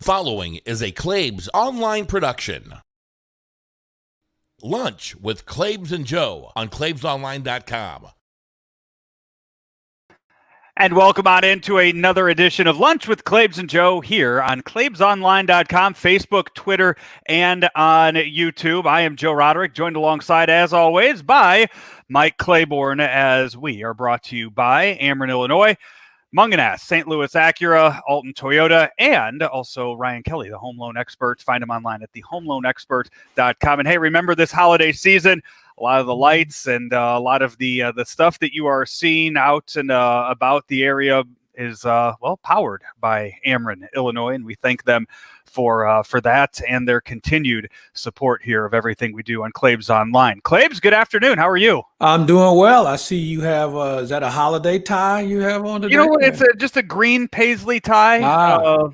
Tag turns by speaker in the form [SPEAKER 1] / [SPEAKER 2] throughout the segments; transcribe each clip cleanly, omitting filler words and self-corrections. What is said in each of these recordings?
[SPEAKER 1] following is a Claibs online production. Lunch with Claibs and Joe on claibsonline.com.
[SPEAKER 2] And welcome on into another edition of Lunch with Claibs and Joe here on claibsonline.com, Facebook, Twitter, and on YouTube. I am Joe Roderick, joined alongside, as always, by Mike Claiborne, as we are brought to you by Ameren, Illinois, Munganess, St. Louis Acura, Alton Toyota, and also Ryan Kelly, the home loan expert. Find him online at thehomeloanexpert.com. And hey, remember this holiday season, a lot of the lights and a lot of the stuff that you are seeing out and about the area is powered by Ameren, Illinois, and we thank them for that and their continued support here of everything we do on Claibs Online. Claibs, good afternoon. How are you? I'm
[SPEAKER 3] doing well. I see you have is that a holiday tie you have on today?
[SPEAKER 2] You know what? It's just a green paisley tie.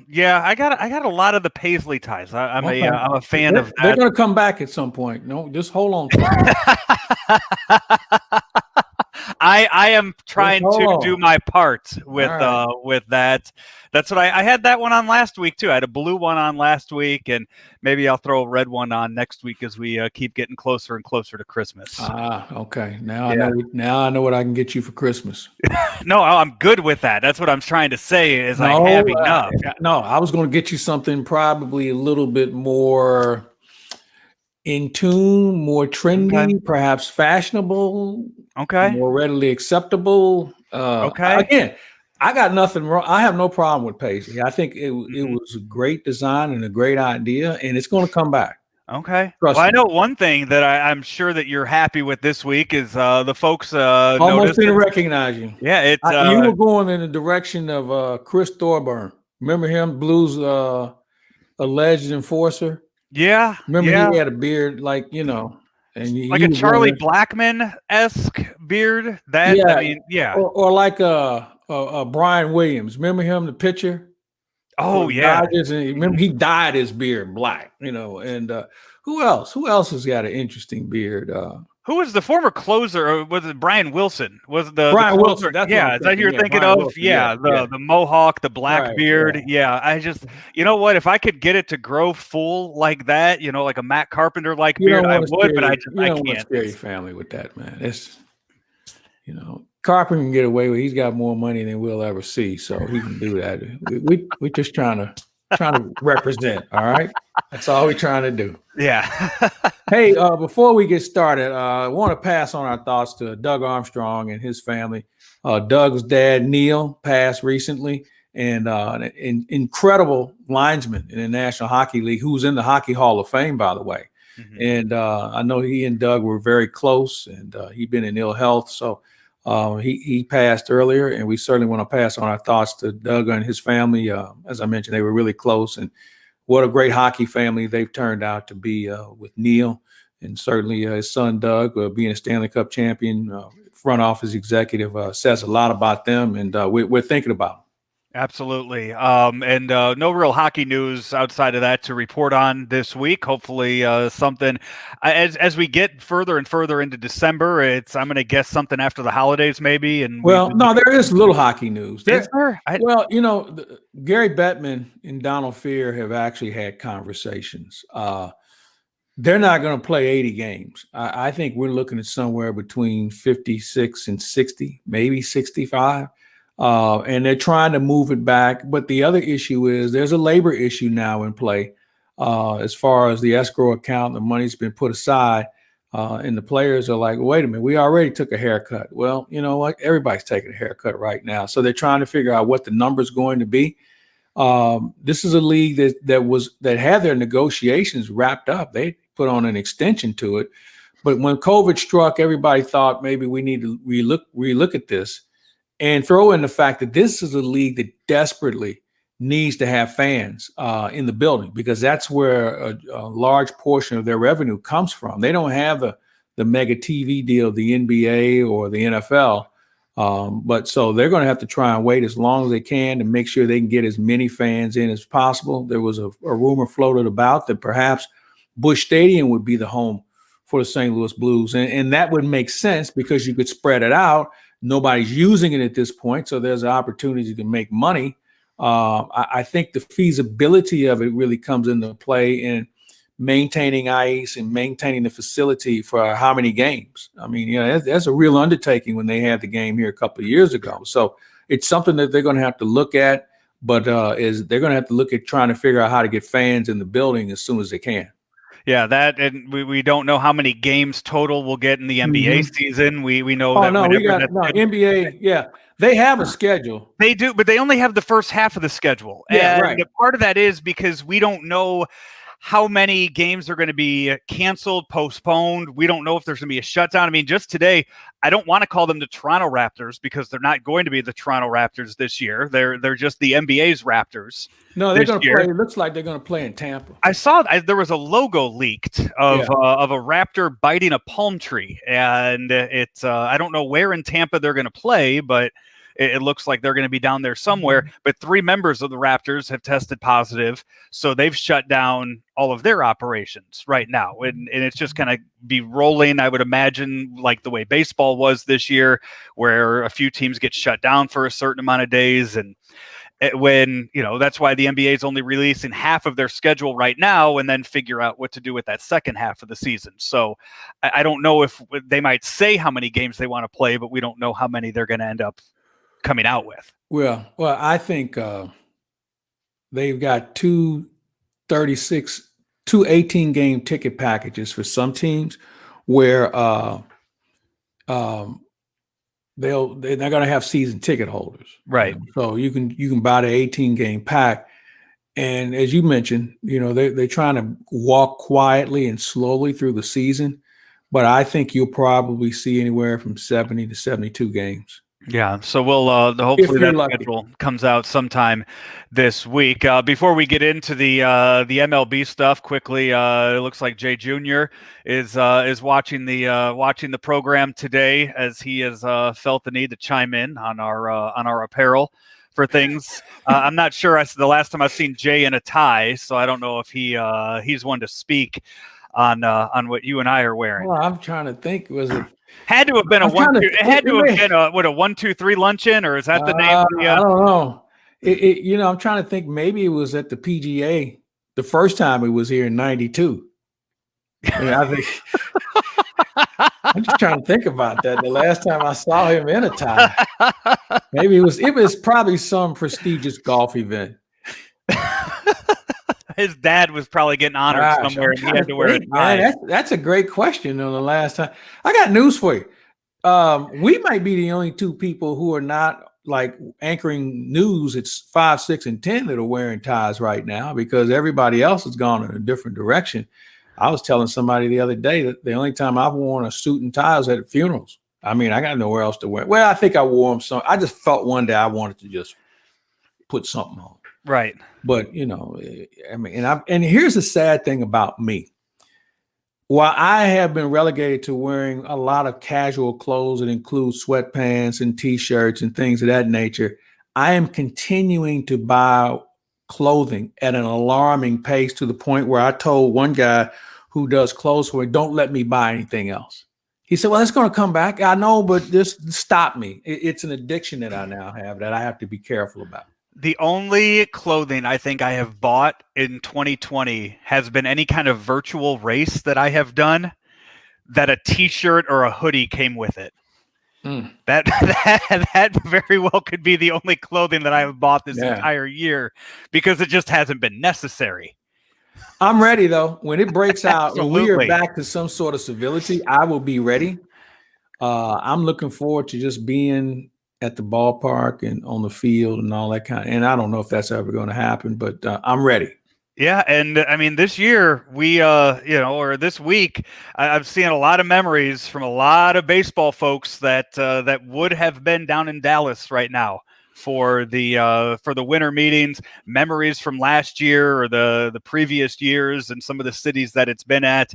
[SPEAKER 2] Yeah, I got a lot of the paisley ties. I'm a fan of that.
[SPEAKER 3] They're going to come back at some point. No, just hold on.
[SPEAKER 2] I am trying to do my part with that. That's what I had that one on last week too. I had a blue one on last week, and maybe I'll throw a red one on next week as we keep getting closer and closer to Christmas.
[SPEAKER 3] Okay. Now I know what I can get you for Christmas.
[SPEAKER 2] No, I'm good with that. That's what I'm trying to say is I have enough.
[SPEAKER 3] No, I was going to get you something probably a little bit more in tune, more trendy, perhaps fashionable, more readily acceptable. Again, I got nothing wrong. I have no problem with paisley. I think it was a great design and a great idea, and it's going to come back.
[SPEAKER 2] Okay. Well, I know one thing that I'm sure that you're happy with this week is the folks
[SPEAKER 3] almost didn't recognize you.
[SPEAKER 2] Yeah,
[SPEAKER 3] you were going in the direction of Chris Thorburn. Remember him, Blues alleged enforcer?
[SPEAKER 2] Yeah.
[SPEAKER 3] Remember he had a beard like, and
[SPEAKER 2] like a Charlie Blackmon-esque beard.
[SPEAKER 3] Or like Brian Williams. Remember him, the pitcher?
[SPEAKER 2] Oh yeah.
[SPEAKER 3] Remember he dyed his beard black, and who else? Who else has got an interesting beard?
[SPEAKER 2] Who was the former closer? Or was it Brian Wilson? Was it
[SPEAKER 3] Brian
[SPEAKER 2] the
[SPEAKER 3] Wilson? That's
[SPEAKER 2] is that you're thinking
[SPEAKER 3] Brian
[SPEAKER 2] of?
[SPEAKER 3] Wilson,
[SPEAKER 2] the mohawk, the black beard. Yeah, I just, you know what? If I could get it to grow full like that, like a Matt Carpenter like beard, I would. But I can't.
[SPEAKER 3] Scare your family with that, man. It's, Carpenter can get away with. He's got more money than we'll ever see, so he can do that. We're just trying to represent. All right, that's all we're trying to do.
[SPEAKER 2] Yeah.
[SPEAKER 3] Hey, before we get started, I want to pass on our thoughts to Doug Armstrong and his family. Doug's dad, Neil, passed recently, and an incredible linesman in the National Hockey League, who's in the Hockey Hall of Fame, by the way. Mm-hmm. And I know he and Doug were very close, and he'd been in ill health, so he passed earlier, and we certainly want to pass on our thoughts to Doug and his family. As I mentioned, they were really close, and what a great hockey family they've turned out to be with Neil, and certainly his son Doug, being a Stanley Cup champion, front office executive, says a lot about them, and we're thinking about them.
[SPEAKER 2] Absolutely. And no real hockey news outside of that to report on this week. Hopefully something as we get further and further into December, I'm going to guess something after the holidays maybe. And
[SPEAKER 3] there is little hockey news.
[SPEAKER 2] Is there?
[SPEAKER 3] Gary Bettman and Donald Fear have actually had conversations. They're not going to play 80 games. I think we're looking at somewhere between 56 and 60, maybe 65. And they're trying to move it back. But the other issue is there's a labor issue now in play as far as the escrow account. The money's been put aside and the players are like, wait a minute, we already took a haircut. Well, you know what? Everybody's taking a haircut right now. So they're trying to figure out what the number's going to be. This is a league that had their negotiations wrapped up. They put on an extension to it. But when COVID struck, everybody thought maybe we need to relook at this. And throw in the fact that this is a league that desperately needs to have fans in the building, because that's where a large portion of their revenue comes from. They don't have the mega TV deal, the NBA or the NFL. But so they're going to have to try and wait as long as they can to make sure they can get as many fans in as possible. There was a rumor floated about that perhaps Busch Stadium would be the home for the St. Louis Blues. And that would make sense because you could spread it out. Nobody's using it at this point, so there's an opportunity to make money I think the feasibility of it really comes into play in maintaining ice and maintaining the facility for how many games. I mean, that's a real undertaking when they had the game here a couple of years ago. So it's something that they're going to have to look at, but they're going to have to look at trying to figure out how to get fans in the building as soon as they can.
[SPEAKER 2] Yeah, that, and we don't know how many games total we'll get in the NBA season. We know that.
[SPEAKER 3] Oh no, NBA. Yeah, they have a schedule.
[SPEAKER 2] They do, but they only have the first half of the schedule.
[SPEAKER 3] Yeah,
[SPEAKER 2] and
[SPEAKER 3] right.
[SPEAKER 2] Part of that is because we don't know how many games are going to be canceled, postponed. We don't know if there's going to be a shutdown. I mean, just today, I don't want to call them the Toronto Raptors because they're not going to be the Toronto Raptors this year. They're just the NBA's Raptors.
[SPEAKER 3] No, they're going to play. It looks like they're going to play in Tampa.
[SPEAKER 2] I saw there was a logo leaked of a raptor biting a palm tree, and it's I don't know where in Tampa they're going to play, but it looks like they're going to be down there somewhere. But 3 members of the Raptors have tested positive, so they've shut down all of their operations right now, and it's just going to be rolling. I would imagine like the way baseball was this year, where a few teams get shut down for a certain amount of days, and when that's why the NBA is only releasing half of their schedule right now, and then figure out what to do with that second half of the season. So I don't know if they might say how many games they want to play, but we don't know how many they're going to end up coming out with.
[SPEAKER 3] Well, I think they've got two 18-game ticket packages for some teams where they're going to have season ticket holders,
[SPEAKER 2] right?
[SPEAKER 3] So you can buy the 18-game pack, and as you mentioned, they're trying to walk quietly and slowly through the season, but I think you'll probably see anywhere from 70 to 72 games.
[SPEAKER 2] Yeah, so we'll hopefully that schedule comes out sometime this week. Before we get into the MLB stuff, quickly, it looks like Jay Jr. is watching the program today, as he has felt the need to chime in on our apparel for things. I'm not sure. The last time I've seen Jay in a tie, so I don't know if he's one to speak on what you and I are wearing.
[SPEAKER 3] Well, I'm trying to think. Was it?
[SPEAKER 2] Had to have been a 1-2. It had to have been a 1-2-3 luncheon, or is that the name?
[SPEAKER 3] I don't know. I'm trying to think. Maybe it was at the PGA the first time it was here in '92. I think. I'm just trying to think about that. The last time I saw him in a tie, maybe it was probably some prestigious golf event.
[SPEAKER 2] His dad was probably getting honored somewhere, and he had to wear a tie.
[SPEAKER 3] That's a great question. On the last time, I got news for you. We might be the only 2 people who are not like anchoring news. It's 5, 6, and 10 that are wearing ties right now, because everybody else has gone in a different direction. I was telling somebody the other day that the only time I've worn a suit and tie was at funerals. I mean, I got nowhere else to wear. Well, I think I wore them. I just felt one day I wanted to just put something on.
[SPEAKER 2] Right.
[SPEAKER 3] But, I mean, and here's the sad thing about me. While I have been relegated to wearing a lot of casual clothes that include sweatpants and T-shirts and things of that nature, I am continuing to buy clothing at an alarming pace, to the point where I told one guy who does clothes for me, don't let me buy anything else. He said, well, it's going to come back. I know, but just stop me. It's an addiction that I now have that I have to be careful about.
[SPEAKER 2] The only clothing I think I have bought in 2020 has been any kind of virtual race that I have done that a T-shirt or a hoodie came with it. That very well could be the only clothing that I have bought this entire year, because it just hasn't been necessary.
[SPEAKER 3] I'm ready, though. When it breaks out and we are back to some sort of civility, I will be ready. I'm looking forward to just being at the ballpark and on the field and all that and I don't know if that's ever going to happen, but I'm ready.
[SPEAKER 2] Yeah, and I mean, this year or this week, I've seen a lot of memories from a lot of baseball folks that would have been down in Dallas right now for the winter meetings. Memories from last year or the previous years and some of the cities that it's been at.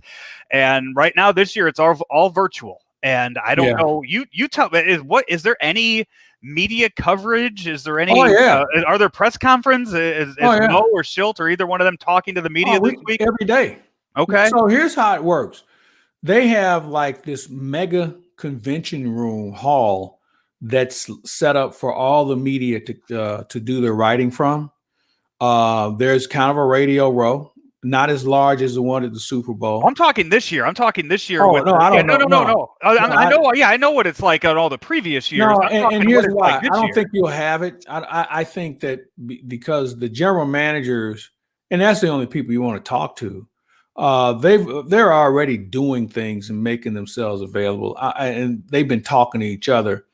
[SPEAKER 2] And right now, this year, it's all virtual. And I don't know. You tell me, is there any media coverage? Is there any? Are there press conferences? Is Mo or Schilt or either one of them talking to the media this week?
[SPEAKER 3] Every day.
[SPEAKER 2] Okay.
[SPEAKER 3] So here's how it works. They have like this mega convention room hall that's set up for all the media to do their writing from. There's kind of a radio row, not as large as the one at the Super Bowl.
[SPEAKER 2] I'm talking this year.
[SPEAKER 3] Oh,
[SPEAKER 2] with
[SPEAKER 3] no, I don't know.
[SPEAKER 2] No. I know. Yeah, I know what it's like on all the previous years.
[SPEAKER 3] No,
[SPEAKER 2] I'm talking
[SPEAKER 3] and here's
[SPEAKER 2] what it's
[SPEAKER 3] why.
[SPEAKER 2] like this
[SPEAKER 3] I don't
[SPEAKER 2] year.
[SPEAKER 3] think you'll have it. I think that because the general managers, and that's the only people you want to talk to, they're already doing things and making themselves available, and they've been talking to each other.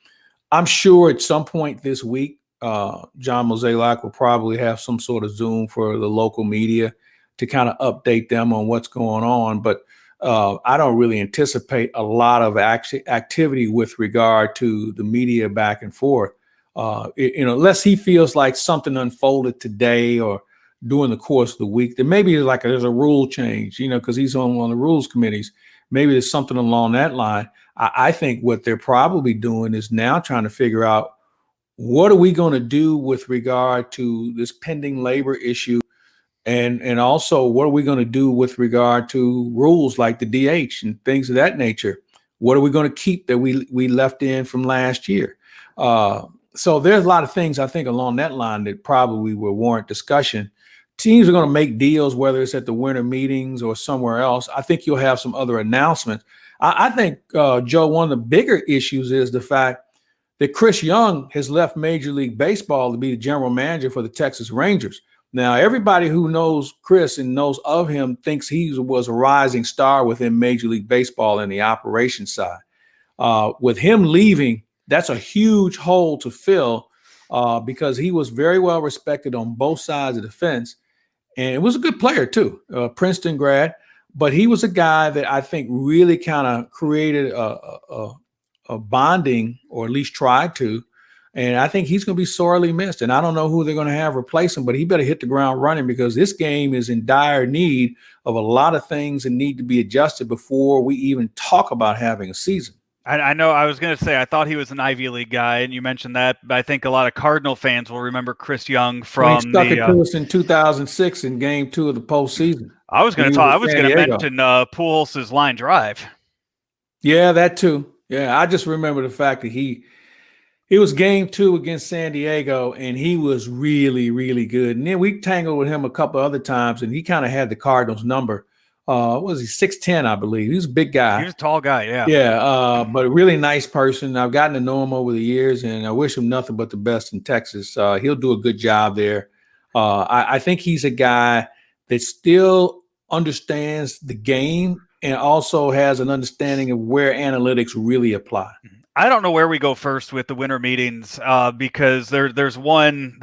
[SPEAKER 3] I'm sure at some point this week, John Mozeliak will probably have some sort of Zoom for the local media to kind of update them on what's going on. But I don't really anticipate a lot of activity with regard to the media back and forth. Unless he feels like something unfolded today or during the course of the week, there maybe there's a rule change, because he's on one of the rules committees. Maybe there's something along that line. I think what they're probably doing is now trying to figure out, what are we going to do with regard to this pending labor issue? And also, what are we going to do with regard to rules like the DH and things of that nature? What are we going to keep that we left in from last year? So there's a lot of things, I think, along that line that probably will warrant discussion. Teams are going to make deals, whether it's at the winter meetings or somewhere else. I think you'll have some other announcements. I think, Joe, one of the bigger issues is the fact that Chris Young has left Major League Baseball to be the general manager for the Texas Rangers. Now, everybody who knows Chris and knows of him thinks he was a rising star within Major League Baseball in the operations side. With him leaving, that's a huge hole to fill because he was very well respected on both sides of the fence. And it was a good player, too, Princeton grad. But he was a guy that I think really kind of created a bonding, or at least tried to. And I think he's going to be sorely missed. And I don't know who they're going to have replace him, but he better hit the ground running, because this game is in dire need of a lot of things that need to be adjusted before we even talk about having a season.
[SPEAKER 2] I know I was going to say, I thought he was an Ivy League guy, and you mentioned that, but I think a lot of Cardinal fans will remember Chris Young from
[SPEAKER 3] he stuck it to us in 2006 in Game 2 of the postseason.
[SPEAKER 2] I was going to mention Pujols' line drive.
[SPEAKER 3] Yeah, that too. Yeah, I just remember the fact that he was Game 2 against San Diego, and he was really, really good. And then we tangled with him a couple other times, and he kind of had the Cardinals number. What was he, 6'10", I believe. He was a big guy.
[SPEAKER 2] He was a tall guy, yeah.
[SPEAKER 3] Yeah, but a really nice person. I've gotten to know him over the years, and I wish him nothing but the best in Texas. He'll do a good job there. I think he's a guy that still understands the game and also has an understanding of where analytics really apply.
[SPEAKER 2] I don't know where we go first with the winter meetings because there's one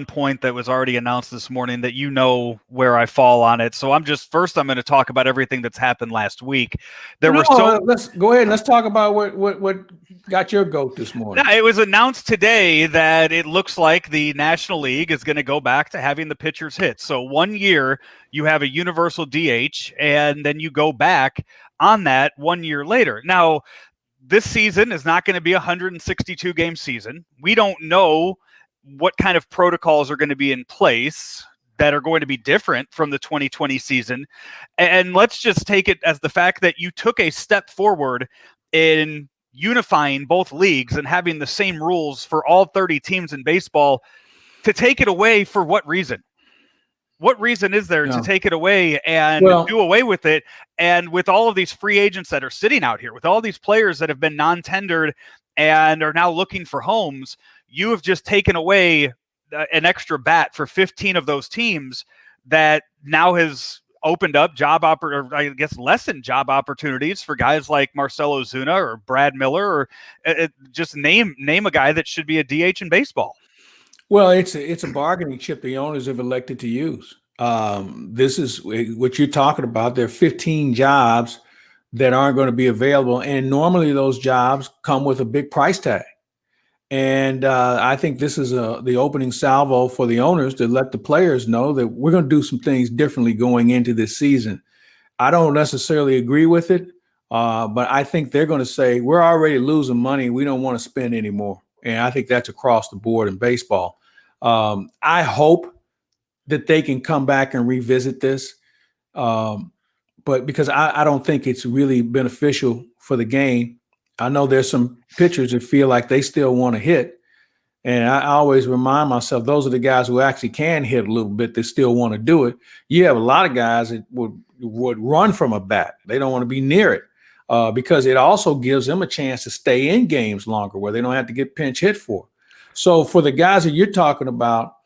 [SPEAKER 2] point that was already announced this morning that where I fall on it. So I'm going to talk about everything that's happened last week.
[SPEAKER 3] Let's go ahead and let's talk about what got your goat this morning.
[SPEAKER 2] It was announced today that it looks like the National League is going to go back to having the pitchers hit. So 1 year you have a universal DH, and then you go back on that 1 year later. Now, this season is not going to be a 162 game season. We don't know what kind of protocols are going to be in place that are going to be different from the 2020 season. And let's just take it as the fact that you took a step forward in unifying both leagues and having the same rules for all 30 teams in baseball. To take it away, for what reason? What reason is there to take it away and do away with it? And with all of these free agents that are sitting out here, with all these players that have been non-tendered and are now looking for homes, you have just taken away an extra bat for 15 of those teams that now has opened up lessened job opportunities for guys like Marcell Ozuna or Brad Miller, or just name a guy that should be a DH in baseball.
[SPEAKER 3] Well, it's a bargaining chip the owners have elected to use. This is what you're talking about. There are 15 jobs that aren't going to be available, and normally those jobs come with a big price tag. And I think this is the opening salvo for the owners to let the players know that we're going to do some things differently going into this season. I don't necessarily agree with it, but I think they're going to say we're already losing money. We don't want to spend anymore. And I think that's across the board in baseball. I hope that they can come back and revisit this, but because I don't think it's really beneficial for the game. I know there's some pitchers that feel like they still want to hit. And I always remind myself, those are the guys who actually can hit a little bit. They still want to do it. You have a lot of guys that would run from a bat. They don't want to be near it because it also gives them a chance to stay in games longer where they don't have to get pinch hit for. So for the guys that you're talking about,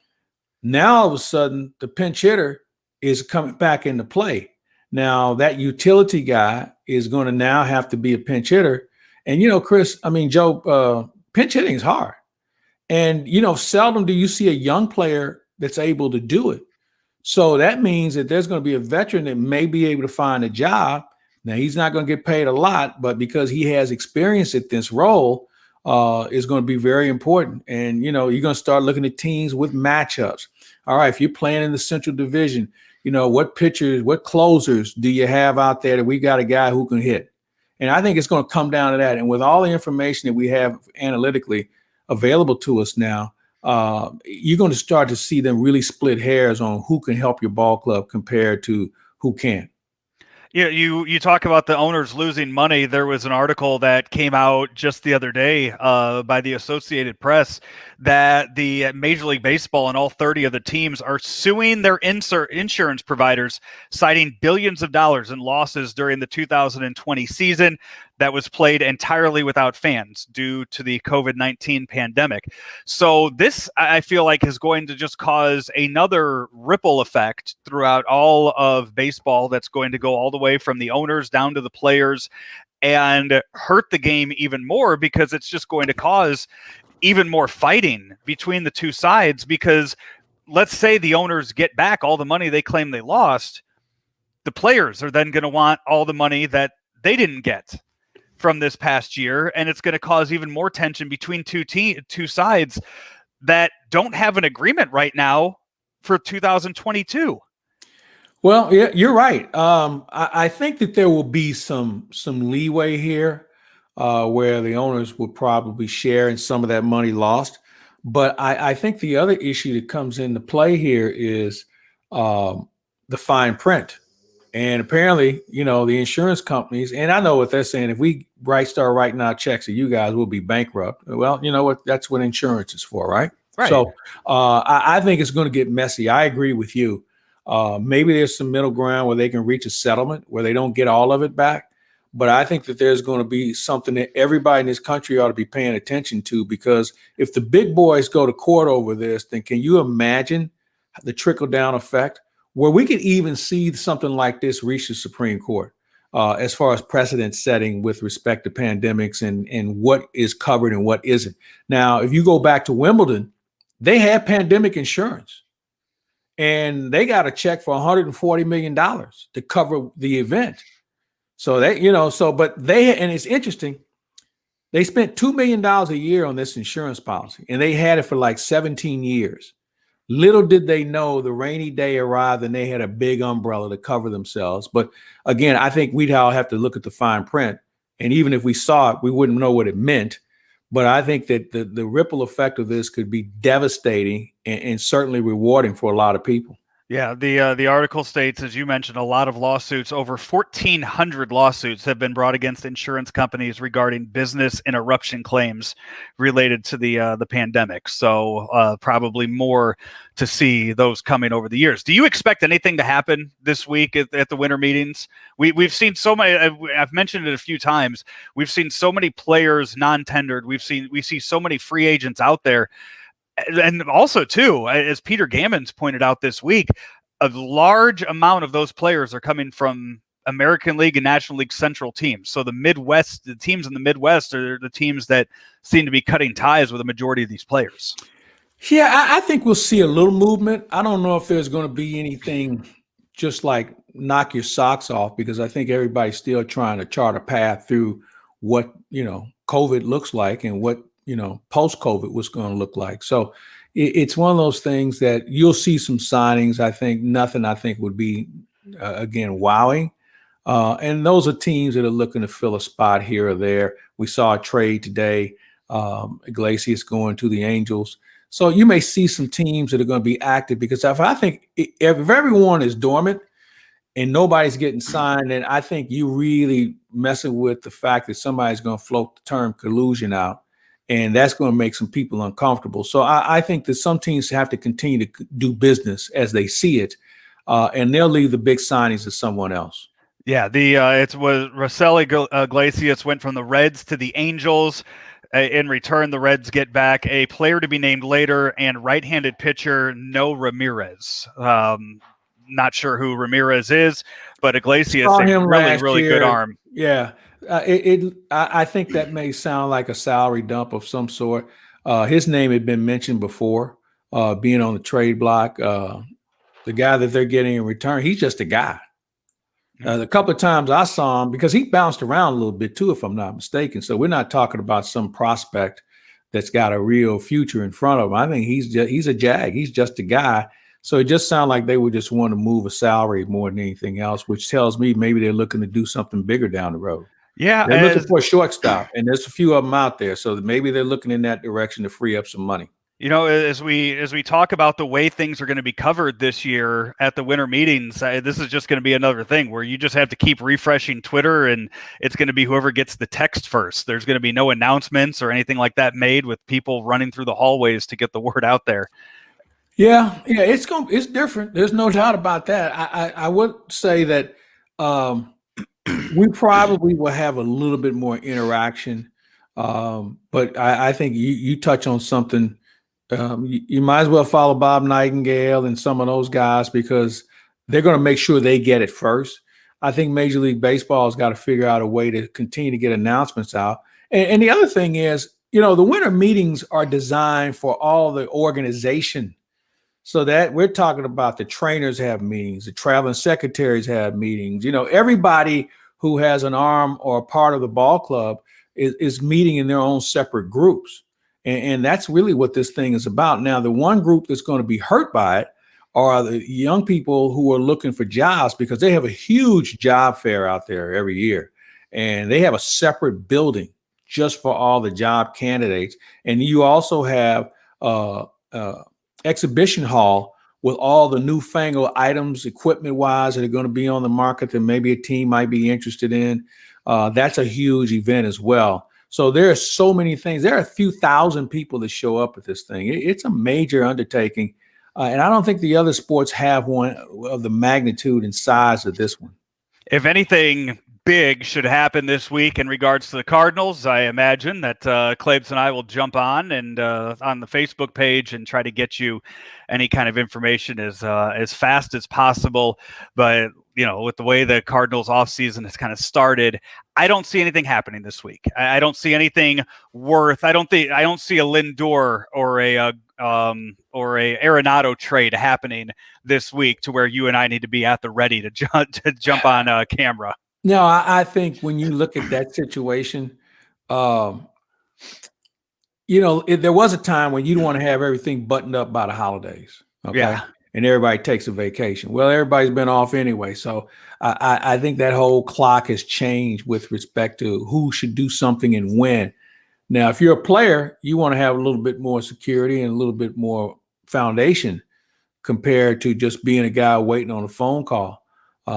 [SPEAKER 3] now all of a sudden the pinch hitter is coming back into play. Now that utility guy is going to now have to be a pinch hitter. And, Joe, pinch hitting is hard. And, seldom do you see a young player that's able to do it. So that means that there's going to be a veteran that may be able to find a job. Now, he's not going to get paid a lot, but because he has experience at this role, is going to be very important. And, you're going to start looking at teams with matchups. All right, if you're playing in the Central Division, what pitchers, what closers do you have out there that we got a guy who can hit? And I think it's going to come down to that. And with all the information that we have analytically available to us now, you're going to start to see them really split hairs on who can help your ball club compared to who can't.
[SPEAKER 2] Yeah, you talk about the owners losing money. There was an article that came out just the other day by the Associated Press that the Major League Baseball and all 30 of the teams are suing their insurance providers, citing billions of dollars in losses during the 2020 season that was played entirely without fans due to the COVID-19 pandemic. So this, I feel like, is going to just cause another ripple effect throughout all of baseball that's going to go all the way from the owners down to the players and hurt the game even more, because it's just going to cause even more fighting between the two sides. Because let's say the owners get back all the money they claim they lost, the players are then going to want all the money that they didn't get from this past year, and it's going to cause even more tension between two sides that don't have an agreement right now for 2022.
[SPEAKER 3] Well, yeah, you're right. I think that there will be some leeway here where the owners will probably share in some of that money lost. But I think the other issue that comes into play here is the fine print. And apparently, the insurance companies, and I know what they're saying, if we start writing out checks to you guys, we'll be bankrupt. Well, you know what? That's what insurance is for, right?
[SPEAKER 2] Right.
[SPEAKER 3] So I think it's going to get messy. I agree with you. Maybe there's some middle ground where they can reach a settlement where they don't get all of it back. But I think that there's going to be something that everybody in this country ought to be paying attention to, because if the big boys go to court over this, then can you imagine the trickle down effect where we could even see something like this reach the Supreme Court as far as precedent setting with respect to pandemics and what is covered and what isn't. Now, if you go back to Wimbledon, they had pandemic insurance and they got a check for $140 million to cover the event. So and it's interesting. They spent $2 million a year on this insurance policy, and they had it for like 17 years. Little did they know the rainy day arrived and they had a big umbrella to cover themselves. But again, I think we'd all have to look at the fine print. And even if we saw it, we wouldn't know what it meant. But I think that the ripple effect of this could be devastating and certainly rewarding for a lot of people.
[SPEAKER 2] Yeah, the article states, as you mentioned, a lot of lawsuits, over 1,400 lawsuits have been brought against insurance companies regarding business interruption claims related to the pandemic. So probably more to see those coming over the years. Do you expect anything to happen this week at the winter meetings? We've seen so many. I've mentioned it a few times. We've seen so many players non-tendered. We see so many free agents out there. And also, too, as Peter Gammons pointed out this week, a large amount of those players are coming from American League and National League Central teams. So the Midwest, the teams in the Midwest are the teams that seem to be cutting ties with a majority of these players.
[SPEAKER 3] Yeah, I think we'll see a little movement. I don't know if there's going to be anything just like knock your socks off, because I think everybody's still trying to chart a path through what, COVID looks like and what, post-COVID was going to look like. So it's one of those things that you'll see some signings. I think nothing would be, again, wowing. And those are teams that are looking to fill a spot here or there. We saw a trade today, Iglesias going to the Angels. So you may see some teams that are going to be active, because I think if everyone is dormant and nobody's getting signed, then I think you really messing with the fact that somebody's going to float the term collusion out, and that's going to make some people uncomfortable. So I think that some teams have to continue to do business as they see it, and they'll leave the big signings to someone else.
[SPEAKER 2] Yeah, it was Roseli Iglesias went from the Reds to the Angels. In return, the Reds get back a player to be named later and right-handed pitcher No Ramirez. Not sure who Ramirez is, but Iglesias a really good arm.
[SPEAKER 3] Yeah, I think that may sound like a salary dump of some sort. His name had been mentioned before, being on the trade block. The guy that they're getting in return, he's just a guy. A couple of times I saw him, because he bounced around a little bit too, if I'm not mistaken. So we're not talking about some prospect that's got a real future in front of him. I think he's a jag. He's just a guy. So it just sounded like they would just want to move a salary more than anything else, which tells me maybe they're looking to do something bigger down the road.
[SPEAKER 2] Yeah,
[SPEAKER 3] they're looking for a shortstop, and there's a few of them out there. So maybe they're looking in that direction to free up some money.
[SPEAKER 2] You know, as we talk about the way things are going to be covered this year at the winter meetings, this is just going to be another thing where you just have to keep refreshing Twitter, and it's going to be whoever gets the text first. There's going to be no announcements or anything like that made with people running through the hallways to get the word out there.
[SPEAKER 3] Yeah, it's different. There's no doubt about that. I would say that we probably will have a little bit more interaction, but I think you touch on something. You might as well follow Bob Nightingale and some of those guys, because they're going to make sure they get it first. I think Major League Baseball has got to figure out a way to continue to get announcements out. And the other thing is, the winter meetings are designed for all the organization. So that we're talking about the trainers have meetings, the traveling secretaries have meetings. Everybody who has an arm or a part of the ball club is meeting in their own separate groups. And that's really what this thing is about. Now, the one group that's going to be hurt by it are the young people who are looking for jobs, because they have a huge job fair out there every year. And they have a separate building just for all the job candidates. And you also have exhibition hall with all the newfangled items, equipment-wise, that are going to be on the market that maybe a team might be interested in. That's a huge event as well. So there are so many things. There are a few thousand people that show up at this thing. It's a major undertaking. And I don't think the other sports have one of the magnitude and size of this one.
[SPEAKER 2] If anything big should happen this week in regards to the Cardinals, I imagine that Claibs and I will jump on and on the Facebook page and try to get you any kind of information as fast as possible. But with the way the Cardinals offseason has kind of started, I don't see anything happening this week. I don't see anything worth. I don't see a Lindor or a Arenado trade happening this week to where you and I need to be at the ready to jump on camera.
[SPEAKER 3] No, I think when you look at that situation, there was a time when you don't want to have everything buttoned up by the holidays. Okay. Yeah. And everybody takes a vacation. Well, everybody's been off anyway. So I think that whole clock has changed with respect to who should do something and when. Now, if you're a player, you want to have a little bit more security and a little bit more foundation compared to just being a guy waiting on a phone call.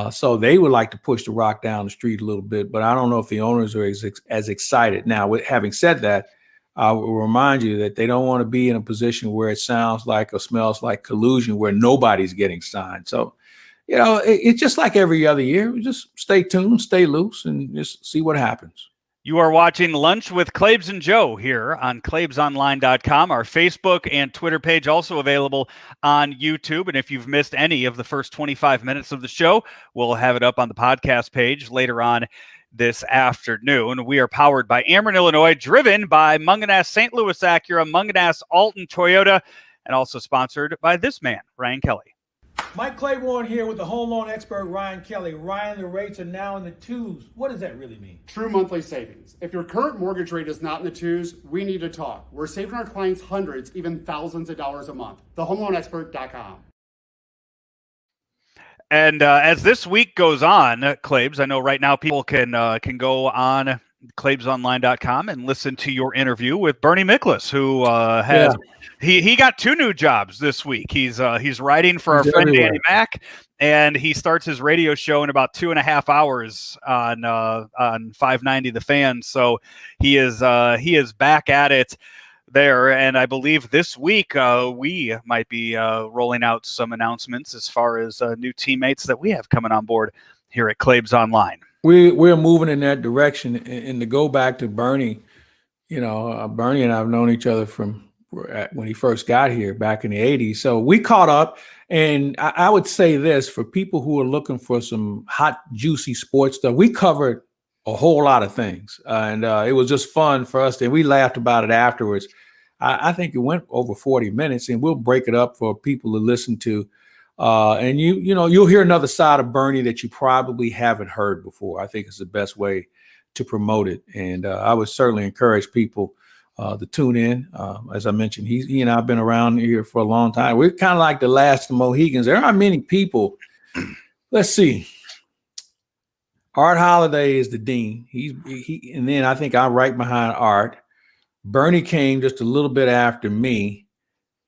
[SPEAKER 3] So they would like to push the rock down the street a little bit, but I don't know if the owners are as excited. Now, having said that, I will remind you that they don't want to be in a position where it sounds like or smells like collusion, where nobody's getting signed. So, it's just like every other year. We just stay tuned, stay loose, and just see what happens.
[SPEAKER 2] You are watching Lunch with Claibs and Joe here on claibsonline.com. Our Facebook and Twitter page also available on YouTube. And if you've missed any of the first 25 minutes of the show, we'll have it up on the podcast page later on this afternoon. We are powered by Ameren, Illinois, driven by Mungenast St. Louis Acura, Mungenast Alton Toyota, and also sponsored by this man, Ryan Kelly.
[SPEAKER 4] Mike Claiborne here with the home loan expert, Ryan Kelly. Ryan, the rates are now in the twos. What does that really mean?
[SPEAKER 5] True monthly savings. If your current mortgage rate is not in the twos, we need to talk. We're saving our clients hundreds, even thousands of dollars a month. TheHomeLoanExpert.com.
[SPEAKER 2] And as this week goes on, Claibs, I know right now people can go on claibsonline.com and listen to your interview with Bernie Miklasz, who He got 2 new jobs this week. He's writing for our friend
[SPEAKER 3] everywhere.
[SPEAKER 2] Danny Mac, and he starts his radio show in about 2.5 hours on 590 The Fan. So he is back at it there, and I believe this week we might be rolling out some announcements as far as new teammates that we have coming on board here at Claibs Online.
[SPEAKER 3] We're moving in that direction, and to go back to Bernie, Bernie and I have known each other from when he first got here back in the 80s. So we caught up, and I would say this for people who are looking for some hot, juicy sports stuff, we covered a whole lot of things, and it was just fun for us. And we laughed about it afterwards. I think it went over 40 minutes, and we'll break it up for people to listen to. And you'll hear another side of Bernie that you probably haven't heard before. I think it's the best way to promote it. And I would certainly encourage people to tune in. As I mentioned, he and I have been around here for a long time. We're kind of like the last of Mohegans. There aren't many people. Let's see. Art Holiday is the dean. And then I think I'm right behind Art. Bernie came just a little bit after me.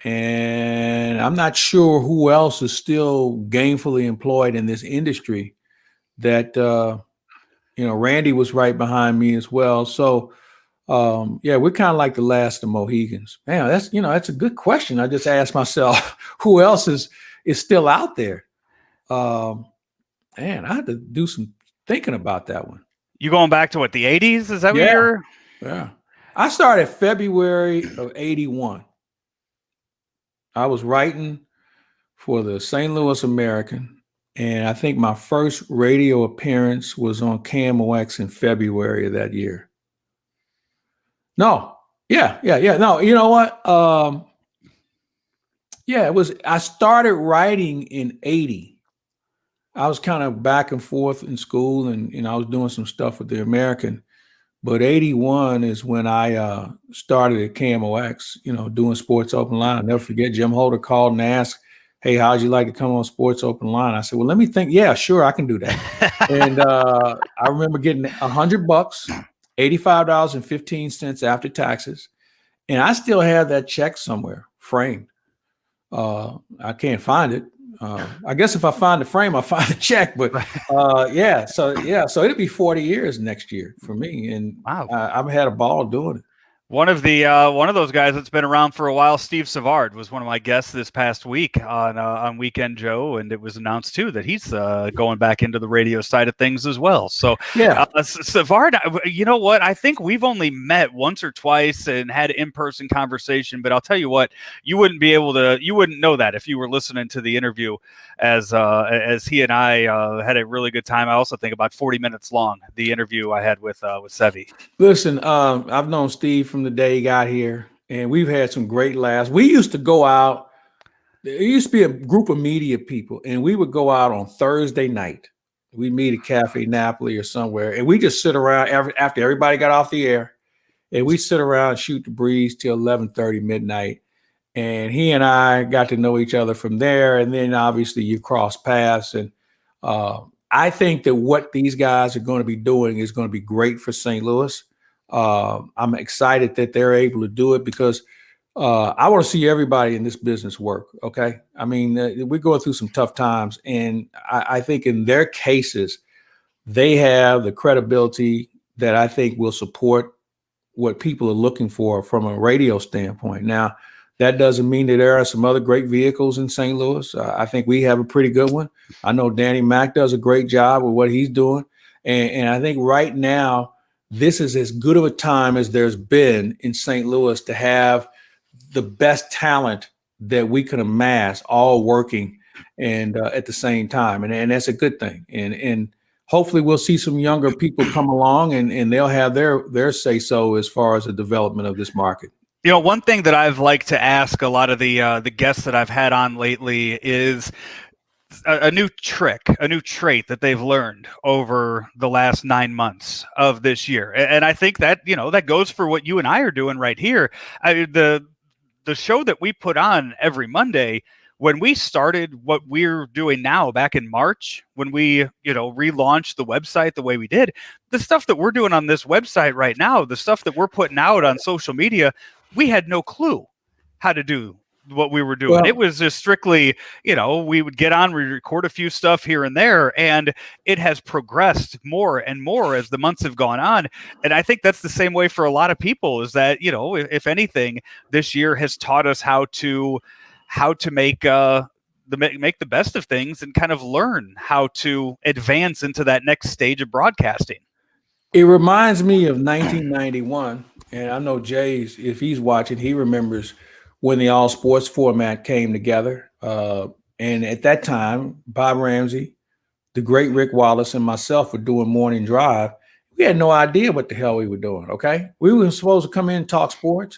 [SPEAKER 3] And I'm not sure who else is still gainfully employed in this industry. That Randy was right behind me as well. So we're kind of like the last of Mohegans. Man, that's a good question. I just asked myself, who else is still out there? I had to do some thinking about that one.
[SPEAKER 2] You going back to what, the 80s? Is that what you're?
[SPEAKER 3] Yeah. I started February of 81. I was writing for the St. Louis American, and I think my first radio appearance was on KMOX in February of that year. No. Yeah. No, you know what? It was, I started writing in 80. I was kind of back and forth in school, and I was doing some stuff with the American. But 81 is when I started at KMOX, doing Sports Open Line. I'll never forget, Jim Holder called and asked, hey, how'd you like to come on Sports Open Line? I said, well, let me think. Yeah, sure, I can do that. And I remember getting $100, $85.15 after taxes. And I still have that check somewhere framed. I can't find it. I guess if I find the frame, I'll find the check. But so it'll be 40 years next year for me. And
[SPEAKER 2] wow,
[SPEAKER 3] I've had a ball doing it.
[SPEAKER 2] One of those guys that's been around for a while, Steve Savard, was one of my guests this past week on Weekend Joe, and it was announced too that he's going back into the radio side of things as well. So Savard, you know what? I think we've only met once or twice and had in-person conversation, but I'll tell you what, you wouldn't know that if you were listening to the interview, as he and I had a really good time. I also think about 40 minutes long, the interview I had with Sevy.
[SPEAKER 3] Listen, I've known Steve from the day he got here, and we've had some great laughs. We used to go out. There used to be a group of media people, and we would go out on Thursday night. We'd meet at Cafe Napoli or somewhere, and we just sit around after everybody got off the air, and we sit around and shoot the breeze till 11:30 midnight. And he and I got to know each other from there, and then obviously you cross paths. And I think that what these guys are going to be doing is going to be great for St. Louis. I'm excited that they're able to do it because I want to see everybody in this business work. Okay. I mean, we're going through some tough times, and I think in their cases, they have the credibility that I think will support what people are looking for from a radio standpoint. Now, that doesn't mean that there are some other great vehicles in St. Louis. I think we have a pretty good one. I know Danny Mac does a great job with what he's doing. And I think right now, this is as good of a time as there's been in St. Louis to have the best talent that we can amass all working and at the same time. And that's a good thing. And hopefully we'll see some younger people come along and they'll have their say so as far as the development of this market.
[SPEAKER 2] You know, one thing that I've liked to ask a lot of the guests that I've had on lately is a new trait that they've learned over the last 9 months of this year. And I think that, that goes for what you and I are doing right here. The show that we put on every Monday, when we started what we're doing now back in March, when we, relaunched the website the way we did, the stuff that we're doing on this website right now, the stuff that we're putting out on social media, we had no clue how to do what we were doing.
[SPEAKER 3] Well,
[SPEAKER 2] it was just strictly, we would get on, we record a few stuff here and there, and it has progressed more and more as the months have gone on. And I think that's the same way for a lot of people, is that, if anything, this year has taught us how to make make the best of things and kind of learn how to advance into that next stage of broadcasting.
[SPEAKER 3] It reminds me of 1991, and I know Jay's, if he's watching, he remembers when the all sports format came together. And at that time, Bob Ramsey, the great Rick Wallace, and myself were doing morning drive. We had no idea what the hell we were doing. Okay. We were supposed to come in and talk sports.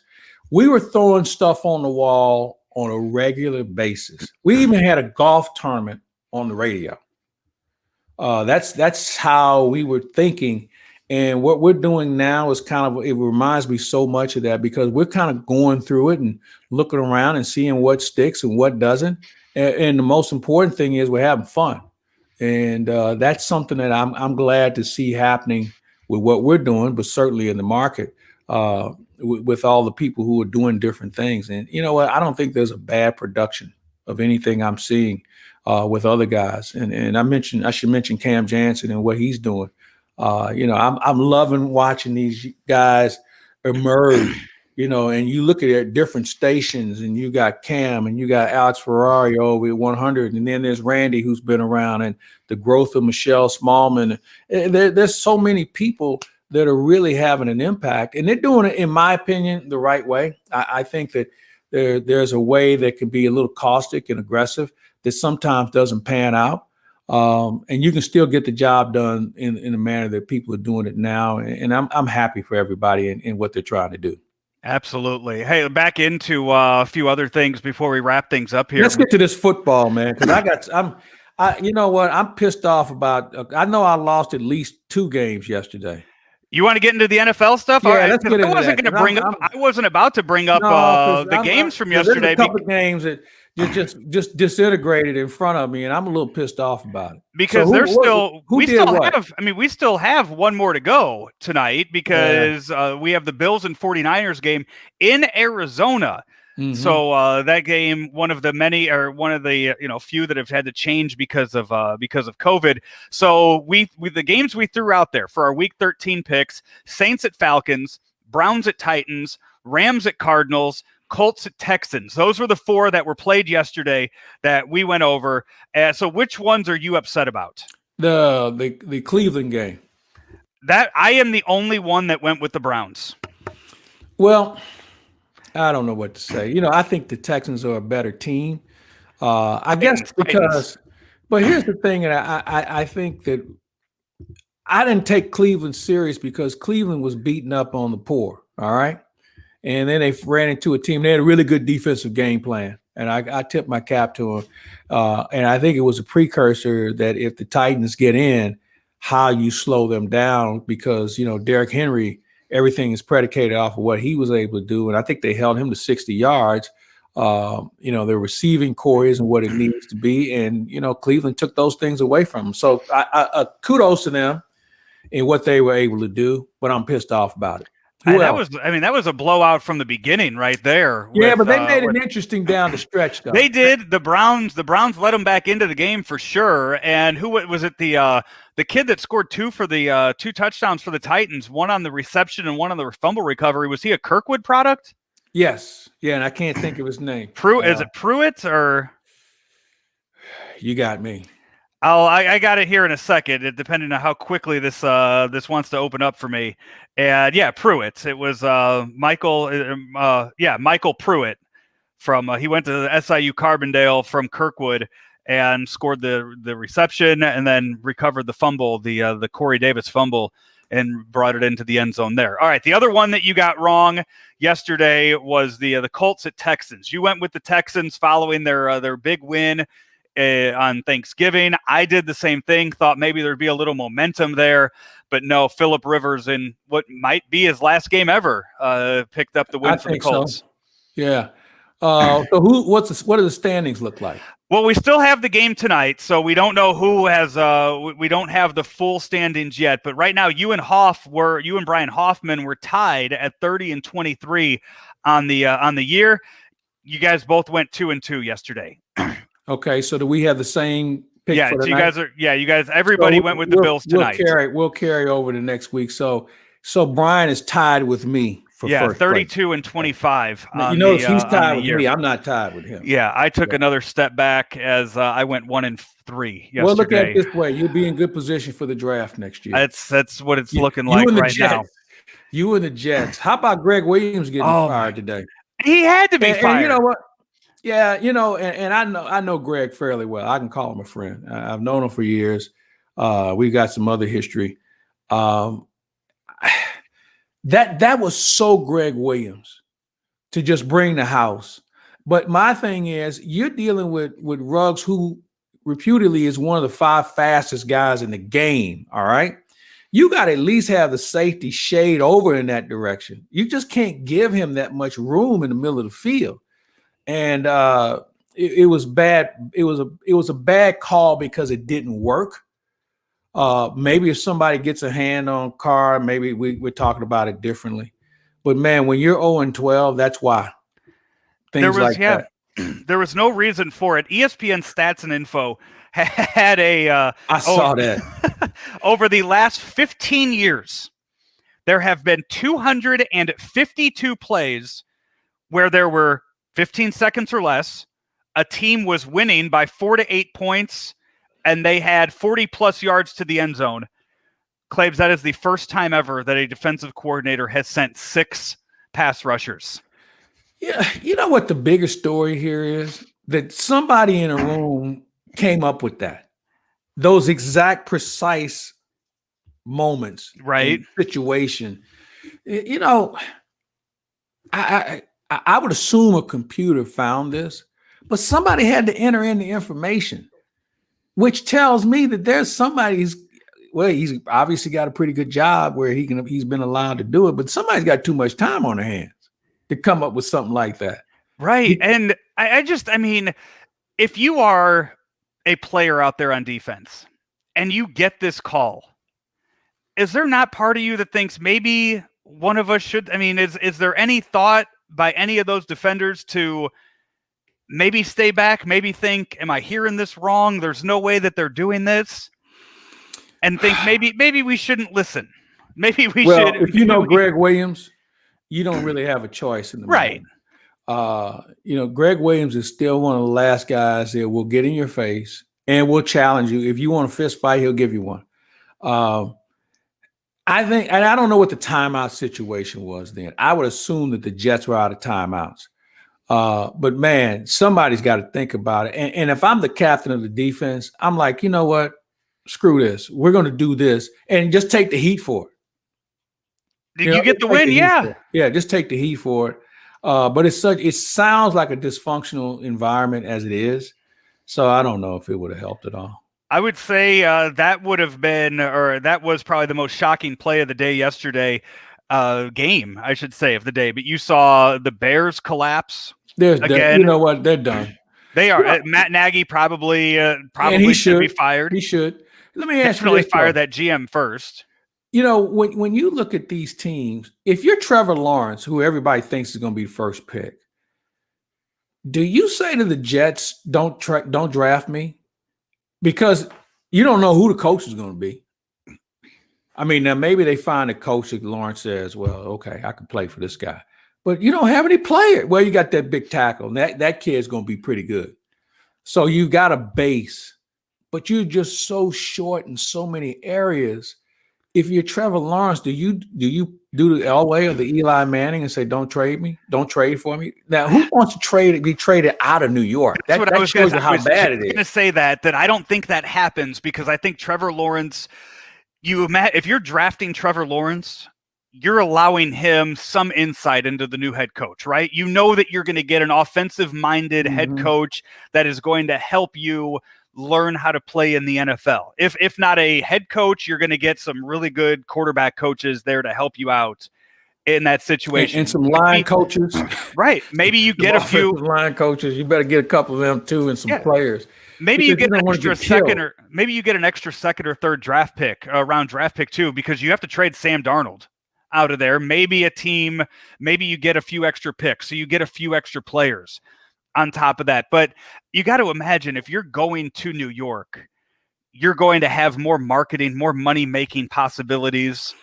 [SPEAKER 3] We were throwing stuff on the wall on a regular basis. We even had a golf tournament on the radio. That's how we were thinking. And what we're doing now is it reminds me so much of that, because we're kind of going through it and looking around and seeing what sticks and what doesn't. And the most important thing is we're having fun. And that's something that I'm glad to see happening with what we're doing, but certainly in the market with all the people who are doing different things. And you know what? I don't think there's a bad production of anything I'm seeing with other guys. And I should mention Cam Jansen and what he's doing. I'm loving watching these guys emerge, and you look at different stations, and you got Cam and you got Alex Ferrari over at 100. And then there's Randy, who's been around, and the growth of Michelle Smallman. There's so many people that are really having an impact, and they're doing it, in my opinion, the right way. I think that there's a way that can be a little caustic and aggressive that sometimes doesn't pan out. And you can still get the job done in a manner that people are doing it now. And I'm happy for everybody in what they're trying to do.
[SPEAKER 2] Absolutely. Hey, back into a few other things before we wrap things up here.
[SPEAKER 3] Let's get to this football, man, because you know what? I'm pissed off about. I know I lost at least 2 games yesterday.
[SPEAKER 2] You want to get into the NFL stuff?
[SPEAKER 3] Yeah,
[SPEAKER 2] right,
[SPEAKER 3] let's get into that.
[SPEAKER 2] I wasn't about to bring up the games from yesterday.
[SPEAKER 3] There's a couple of games that just disintegrated in front of me, and I'm a little pissed off about it.
[SPEAKER 2] Because we still have one more to go tonight, because we have the Bills and 49ers game in Arizona. Mm-hmm. So that game, one of the few that have had to change because of COVID. So the games we threw out there for our Week 13 picks: Saints at Falcons, Browns at Titans, Rams at Cardinals, Colts at Texans. Those were the 4 that were played yesterday that we went over. So which ones are you upset about?
[SPEAKER 3] The Cleveland game.
[SPEAKER 2] That I am the only one that went with the Browns.
[SPEAKER 3] Well, I don't know what to say. I think the Texans are a better team. I guess because, but here's the thing, and I think that I didn't take Cleveland serious because Cleveland was beaten up on the poor. All right. And then they ran into a team. They had a really good defensive game plan. And I tipped my cap to them. And I think it was a precursor that if the Titans get in, how you slow them down, because, Derrick Henry, everything is predicated off of what he was able to do. And I think they held him to 60 yards. Their receiving core isn't what it needs to be. And, Cleveland took those things away from them. So kudos to them in what they were able to do, but I'm pissed off about it.
[SPEAKER 2] That was a blowout from the beginning right there.
[SPEAKER 3] But they made it interesting down the stretch, though.
[SPEAKER 2] They did. The Browns let them back into the game for sure. And who was it? The kid that scored 2 touchdowns for the Titans, one on the reception and one on the fumble recovery. Was he a Kirkwood product?
[SPEAKER 3] Yes. Yeah, and I can't think of his name.
[SPEAKER 2] Is it Pruitt or?
[SPEAKER 3] You got me.
[SPEAKER 2] I got it here in a second, depending on how quickly this wants to open up for me. And yeah, Pruitt. It was Michael Pruitt from he went to the SIU Carbondale from Kirkwood and scored the reception and then recovered the fumble, the Corey Davis fumble, and brought it into the end zone there. All right, the other one that you got wrong yesterday was the Colts at Texans. You went with the Texans following their big win on Thanksgiving. I did the same thing, thought maybe there'd be a little momentum there, but no, Phillip Rivers in what might be his last game ever picked up the win for the Colts.
[SPEAKER 3] So. Yeah. So what do the standings look like?
[SPEAKER 2] Well, we still have the game tonight, so we don't know who has we don't have the full standings yet, but right now you and Brian Hoffman were tied at 30 and 23 on the year. You guys both went 2-2 yesterday.
[SPEAKER 3] Okay, so do we have the same pick
[SPEAKER 2] Yeah,
[SPEAKER 3] for
[SPEAKER 2] so
[SPEAKER 3] tonight?
[SPEAKER 2] you guys, everybody went with the Bills tonight.
[SPEAKER 3] We'll carry over the next week. So Brian is tied with me for first
[SPEAKER 2] 32 and 25.
[SPEAKER 3] place. You notice he's
[SPEAKER 2] on
[SPEAKER 3] tied
[SPEAKER 2] the
[SPEAKER 3] with
[SPEAKER 2] year.
[SPEAKER 3] me. I'm not tied with him.
[SPEAKER 2] Yeah, I took another step back as I went 1-3 yesterday.
[SPEAKER 3] Well, look at it this way: you'll be in good position for the draft next year.
[SPEAKER 2] That's what it's looking like right now.
[SPEAKER 3] You and the Jets. How about Greg Williams getting fired today?
[SPEAKER 2] He had to be fired.
[SPEAKER 3] And you know what? Yeah, and I know Greg fairly well. I can call him a friend. I've known him for years. We've got some other history. That was so Greg Williams to just bring the house. But my thing is, you're dealing with Ruggs, who reputedly is one of the 5 fastest guys in the game. All right. You got to at least have the safety shade over in that direction. You just can't give him that much room in the middle of the field. And it was bad. It was a bad call because it didn't work. Maybe if somebody gets a hand on Carr, maybe we're talking about it differently. But man, when you're 0-12, that's why. That.
[SPEAKER 2] There was no reason for it. ESPN Stats and Info had a
[SPEAKER 3] I saw that.
[SPEAKER 2] Over the last 15 years, there have been 252 plays where there were 15 seconds or less, a team was winning by 4 to 8 points, and they had 40-plus yards to the end zone. Claibs, that is the first time ever that a defensive coordinator has sent 6 pass rushers.
[SPEAKER 3] Yeah, you know what the bigger story here is? That somebody in a room came up with that. Those exact precise moments,
[SPEAKER 2] right?
[SPEAKER 3] Situation. I would assume a computer found this, but somebody had to enter in the information, which tells me that there's somebody's. Well, he's obviously got a pretty good job where he's been allowed to do it, but somebody's got too much time on their hands to come up with something like that.
[SPEAKER 2] Right. And I mean, if you are a player out there on defense and you get this call, is there not part of you that thinks maybe one of us should? I mean, is there any thought by any of those defenders to maybe stay back, maybe think, am I hearing this wrong? There's no way that they're doing this. And think maybe we shouldn't listen. Maybe we should.
[SPEAKER 3] If you know Greg Williams, you don't really have a choice in the
[SPEAKER 2] right.
[SPEAKER 3] Greg Williams is still one of the last guys that will get in your face and will challenge you. If you want a fist fight, he'll give you one. I think, and I don't know what the timeout situation was then. I would assume that the Jets were out of timeouts. But man, somebody's got to think about it. And if I'm the captain of the defense, I'm like, you know what? Screw this. We're going to do this and just take the heat for it.
[SPEAKER 2] Did you get the win? Yeah.
[SPEAKER 3] Yeah, just take the heat for it. But it sounds like a dysfunctional environment as it is. So I don't know if it would have helped at all.
[SPEAKER 2] I would say that was probably the most shocking play of the day yesterday, game, I should say, of the day. But you saw the Bears collapse.
[SPEAKER 3] Again. You know what? They're done.
[SPEAKER 2] They are. Yeah. Matt Nagy probably should be fired.
[SPEAKER 3] He should. Let me ask you
[SPEAKER 2] this. Fire that GM first.
[SPEAKER 3] You know, when you look at these teams, if you're Trevor Lawrence, who everybody thinks is going to be the first pick, do you say to the Jets, don't draft me? Because you don't know who the coach is going to be. I mean, now maybe they find a coach that Lawrence says, well, okay, I can play for this guy. But you don't have any player. Well, you got that big tackle. And that kid's going to be pretty good. So you've got a base, but you're just so short in so many areas. If you're Trevor Lawrence, do you do the Elway or the Eli Manning and say, don't trade me? Don't trade for me? Now, who wants to be traded out of New York?
[SPEAKER 2] That's what I was
[SPEAKER 3] shows you how bad it is.
[SPEAKER 2] going to say that I don't think that happens because I think Trevor Lawrence, if you're drafting Trevor Lawrence, you're allowing him some insight into the new head coach, right? You know that you're going to get an offensive-minded head coach that is going to help you learn how to play in the NFL. If not a head coach, you're going to get some really good quarterback coaches there to help you out in that situation.
[SPEAKER 3] And some line coaches.
[SPEAKER 2] Right. Maybe you get a few
[SPEAKER 3] line coaches. You better get a couple of them too and some players.
[SPEAKER 2] Maybe you get an extra second or third draft pick, round draft pick too, because you have to trade Sam Darnold out of there. Maybe you get a few extra picks, so you get a few extra players. on top of that. But you got to imagine if you're going to New York, you're going to have more marketing, more money-making possibilities.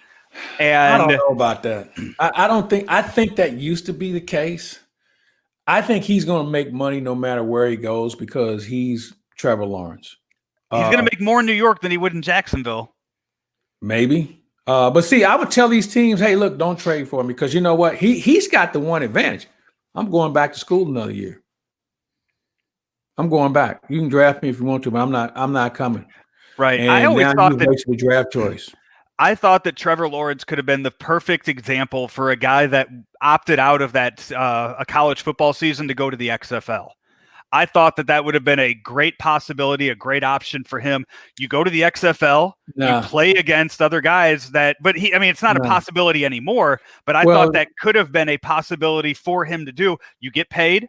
[SPEAKER 2] And
[SPEAKER 3] I don't know about that. I think that used to be the case. I think he's going to make money no matter where he goes because he's Trevor Lawrence.
[SPEAKER 2] He's going to make more in New York than he would in Jacksonville.
[SPEAKER 3] Maybe. But see, I would tell these teams, hey, look, don't trade for him because you know what? He's got the one advantage. I'm going back to school another year. I'm going back. You can draft me if you want to, but I'm not coming.
[SPEAKER 2] Right.
[SPEAKER 3] And
[SPEAKER 2] I always thought that
[SPEAKER 3] wasted a draft choice.
[SPEAKER 2] I thought that Trevor Lawrence could have been the perfect example for a guy that opted out of that a college football season to go to the XFL. I thought that would have been a great possibility, a great option for him. You go to the XFL, you play against other guys but it's not a possibility anymore, but I thought that could have been a possibility for him to do. You get paid.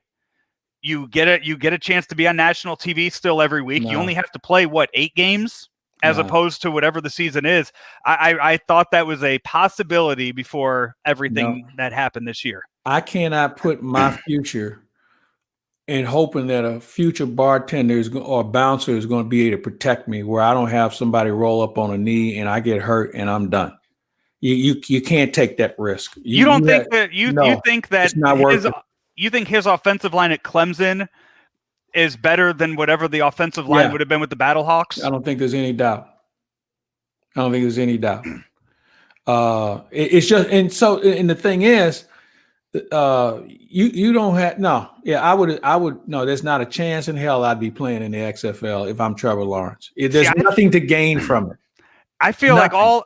[SPEAKER 2] You get a chance to be on national TV still every week. You only have to play 8 games as opposed to whatever the season is. I thought that was a possibility before everything that happened this year.
[SPEAKER 3] I cannot put my future in hoping that a future bartender or bouncer is going to be able to protect me where I don't have somebody roll up on a knee and I get hurt and I'm done. You can't take that risk. You think
[SPEAKER 2] it's not worth it. You think his offensive line at Clemson is better than whatever the offensive line would have been with the Battlehawks?
[SPEAKER 3] I don't think there's any doubt. It's just, and the thing is, you don't have I would no. There's not a chance in hell I'd be playing in the XFL if I'm Trevor Lawrence. There's nothing to gain from it.
[SPEAKER 2] I feel like all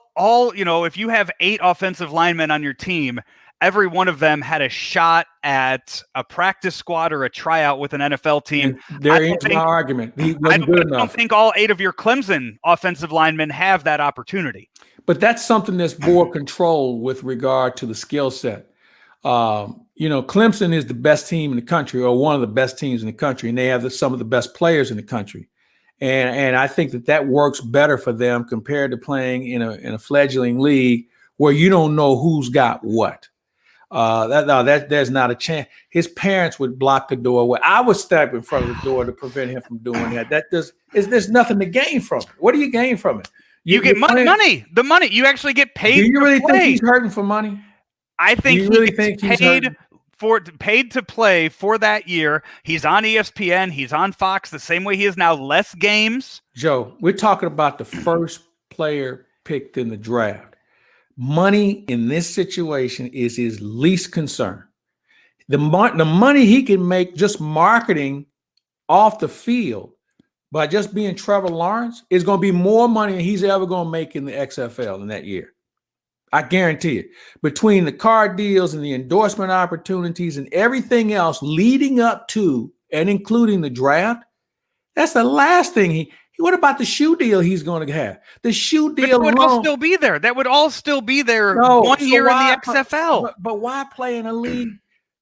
[SPEAKER 2] if you have 8 offensive linemen on your team, every one of them had a shot at a practice squad or a tryout with an NFL team.
[SPEAKER 3] There is my argument. He wasn't good enough.
[SPEAKER 2] I don't think all 8 of your Clemson offensive linemen have that opportunity.
[SPEAKER 3] But that's something that's more controlled with regard to the skill set. Clemson is the best team in the country, or one of the best teams in the country, and they have some of the best players in the country. And I think that works better for them compared to playing in a fledgling league where you don't know who's got what. There's not a chance. His parents would block the door. Where I would step in front of the door to prevent him from doing that. There's nothing to gain from it. What do you gain from it?
[SPEAKER 2] You get money. The money you actually get paid.
[SPEAKER 3] Do you really think he's hurting for money?
[SPEAKER 2] I think he gets paid to play for that year. He's on ESPN. He's on Fox the same way he is now. Less games.
[SPEAKER 3] Joe, we're talking about the first player picked in the draft. Money in this situation is his least concern. The money he can make just marketing off the field by just being Trevor Lawrence is going to be more money than he's ever going to make in the XFL in that year. I guarantee it. Between the car deals and the endorsement opportunities and everything else leading up to and including the draft, that's the last thing what about the shoe deal he's going to have? The shoe deal
[SPEAKER 2] would all still be there. That would all still be there 1 year in the XFL.
[SPEAKER 3] But why play in a league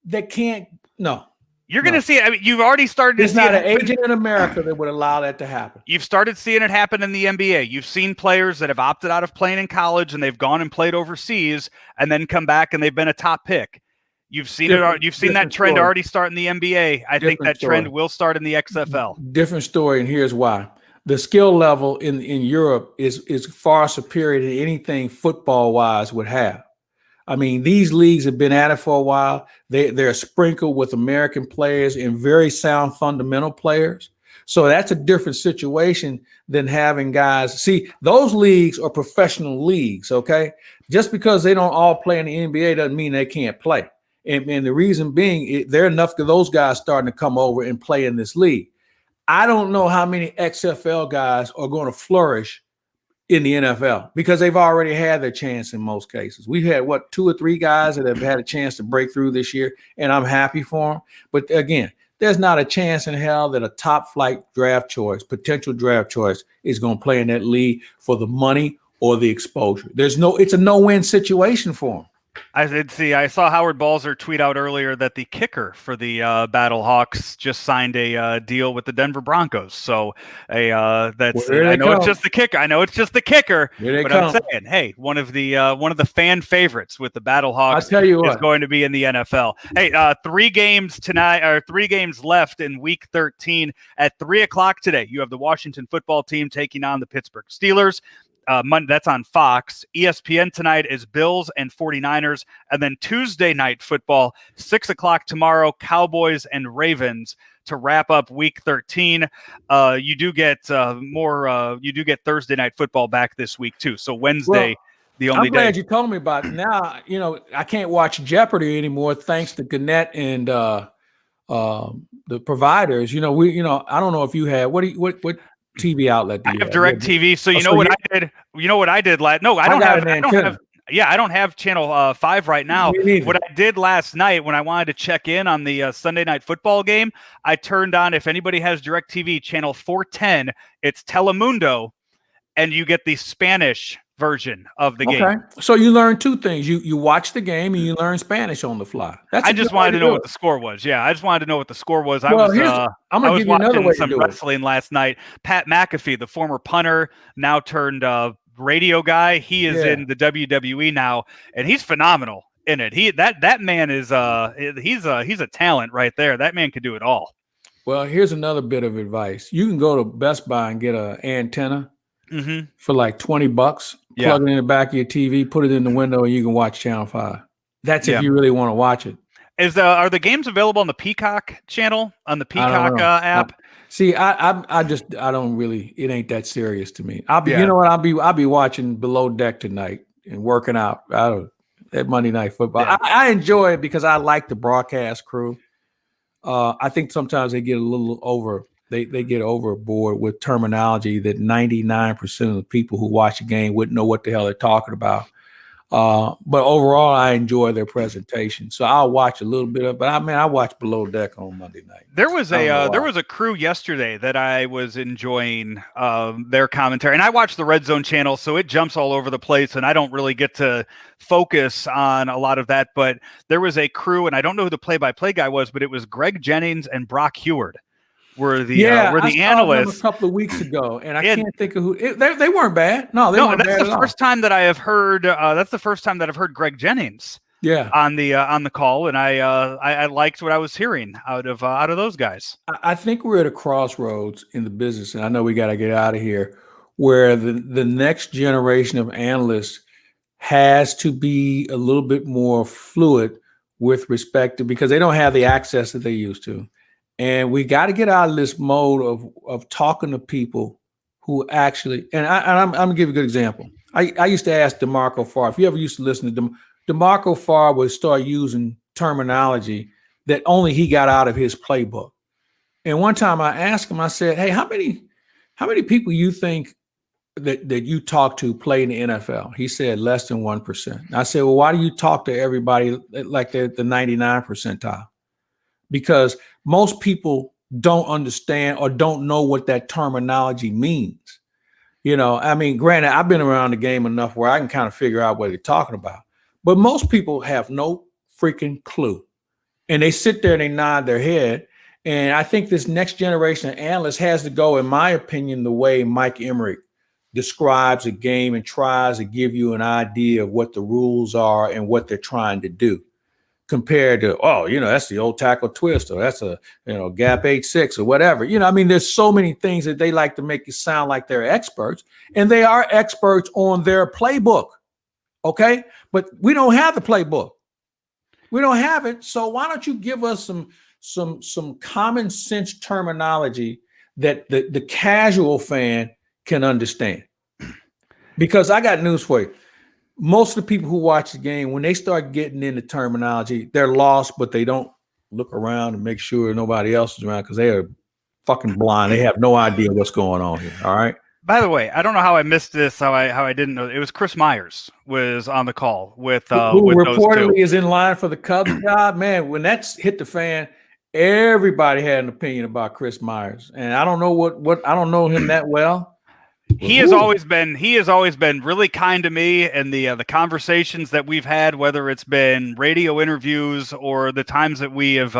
[SPEAKER 3] that can't? No.
[SPEAKER 2] You're going to see it. I mean, you've already started to see
[SPEAKER 3] it. There's not an agent in America that would allow that to happen.
[SPEAKER 2] You've started seeing it happen in the NBA. You've seen players that have opted out of playing in college and they've gone and played overseas and then come back and they've been a top pick. You've seen it. You've seen that trend already start in the NBA. I think that trend will start in the XFL.
[SPEAKER 3] Different story, and here's why. The skill level in Europe is far superior to anything football-wise would have. I mean, these leagues have been at it for a while. They're sprinkled with American players and very sound fundamental players. So that's a different situation than having guys. See, those leagues are professional leagues, okay? Just because they don't all play in the NBA doesn't mean they can't play. And the reason being, there are enough of those guys starting to come over and play in this league. I don't know how many XFL guys are going to flourish in the NFL because they've already had their chance in most cases. We've had 2 or 3 guys that have had a chance to break through this year, and I'm happy for them. But again, there's not a chance in hell that a top flight potential draft choice is going to play in that league for the money or the exposure. It's a no-win situation for them.
[SPEAKER 2] I did see. I saw Howard Balzer tweet out earlier that the kicker for the Battlehawks just signed a deal with the Denver Broncos. So that's
[SPEAKER 3] Well, here
[SPEAKER 2] I
[SPEAKER 3] they
[SPEAKER 2] know it's
[SPEAKER 3] come.
[SPEAKER 2] just the kicker. I know it's just the kicker.
[SPEAKER 3] Here they
[SPEAKER 2] But
[SPEAKER 3] come.
[SPEAKER 2] I'm saying, hey, one of the fan favorites with the Battlehawks
[SPEAKER 3] I'll tell you
[SPEAKER 2] is
[SPEAKER 3] what.
[SPEAKER 2] going to be in the NFL. Hey, 3 games tonight, or 3 games left in Week 13 at 3:00 today. You have the Washington football team taking on the Pittsburgh Steelers. Monday, that's on Fox. ESPN tonight is Bills and 49ers. And then Tuesday night football, 6:00 tomorrow, Cowboys and Ravens to wrap up Week 13. You do get you do get Thursday night football back this week too. So Wednesday, the only
[SPEAKER 3] I'm glad
[SPEAKER 2] day.
[SPEAKER 3] you told me about it. Now, I can't watch Jeopardy anymore thanks to Gannett and the providers. I don't know if you had what TV outlet do
[SPEAKER 2] I
[SPEAKER 3] you
[SPEAKER 2] have Direct TV, so I did. You know what I did last? No, I don't have. Yeah, I don't have channel 5 right now. What I did last night when I wanted to check in on the Sunday night football game, I turned on, if anybody has Direct TV, channel 410. It's Telemundo, and you get the Spanish version of the game.
[SPEAKER 3] Okay, so you learn 2 things. You watch the game and you learn Spanish on the fly.
[SPEAKER 2] I just wanted to know what the score was. Yeah, I just wanted to know what the score was. I'm
[SPEAKER 3] going to give you another way
[SPEAKER 2] some
[SPEAKER 3] to do
[SPEAKER 2] wrestling last night. Pat McAfee, the former punter, now turned radio guy. He is in the WWE now, and he's phenomenal in it. That man is he's a talent right there. That man could do it all.
[SPEAKER 3] Well, here's another bit of advice. You can go to Best Buy and get an antenna for like $20. Plug it in the back of your TV, put it in the window, and you can watch Channel 5. That's if you really want to watch it.
[SPEAKER 2] Are the games available on the Peacock channel, on the Peacock app?
[SPEAKER 3] See, I don't really. It ain't that serious to me. I'll be watching Below Deck tonight and working out. That Monday Night Football. Yeah. I enjoy it because I like the broadcast crew. I think sometimes they get a little over. They get overboard with terminology that 99% of the people who watch a game wouldn't know what the hell they're talking about. But overall, I enjoy their presentation. So I'll watch a little bit of, but I watch Below Deck on Monday night.
[SPEAKER 2] There was a crew yesterday that I was enjoying their commentary, and I watch the Red Zone channel, so it jumps all over the place, and I don't really get to focus on a lot of that. But there was a crew, and I don't know who the play-by-play guy was, but it was Greg Jennings and Brock Heward. Were the analysts
[SPEAKER 3] a couple of weeks ago, and I can't think of who they weren't bad. No, they weren't bad.
[SPEAKER 2] That's the first time that I have heard. That's the first time that I've heard Greg Jennings. On the call, and I liked what I was hearing out of those guys.
[SPEAKER 3] I think we're at a crossroads in the business, and I know we got to get out of here, where the next generation of analysts has to be a little bit more fluid with respect to, because they don't have the access that they used to. And we got to get out of this mode of talking to people who actually, and I'm going to give you a good example. I used to ask DeMarco Farr, if you ever used to listen to DeMarco Farr would start using terminology that only he got out of his playbook. And one time I asked him, I said, hey, how many people you think that you talk to play in the NFL? He said less than 1%. I said, well, why do you talk to everybody like they're the 99 percentile? Because most people don't understand or don't know what that terminology means. Granted, I've been around the game enough where I can kind of figure out what they're talking about. But most people have no freaking clue. And they sit there and they nod their head. And I think this next generation of analysts has to go, in my opinion, the way Mike Emmerich describes a game and tries to give you an idea of what the rules are and what they're trying to do. Compared to, that's the old tackle twist, or that's a, gap 8-6 or whatever. There's so many things that they like to make you sound like they're experts, and they are experts on their playbook. Okay. But we don't have the playbook. We don't have it. So why don't you give us some common sense terminology that the casual fan can understand? Because I got news for you. Most of the people who watch the game, when they start getting into terminology, they're lost, but they don't look around and make sure nobody else is around because they are fucking blind. They have no idea what's going on here. All right.
[SPEAKER 2] By the way, I don't know how I missed this. How I didn't know. It was Chris Myers was on the call with
[SPEAKER 3] who
[SPEAKER 2] with
[SPEAKER 3] reportedly
[SPEAKER 2] those two.
[SPEAKER 3] Is in line for the Cubs job. Man, when that's hit the fan, everybody had an opinion about Chris Myers, and I don't know what I don't know him that well.
[SPEAKER 2] He has always been really kind to me, and the conversations that we've had, whether it's been radio interviews or the times that we have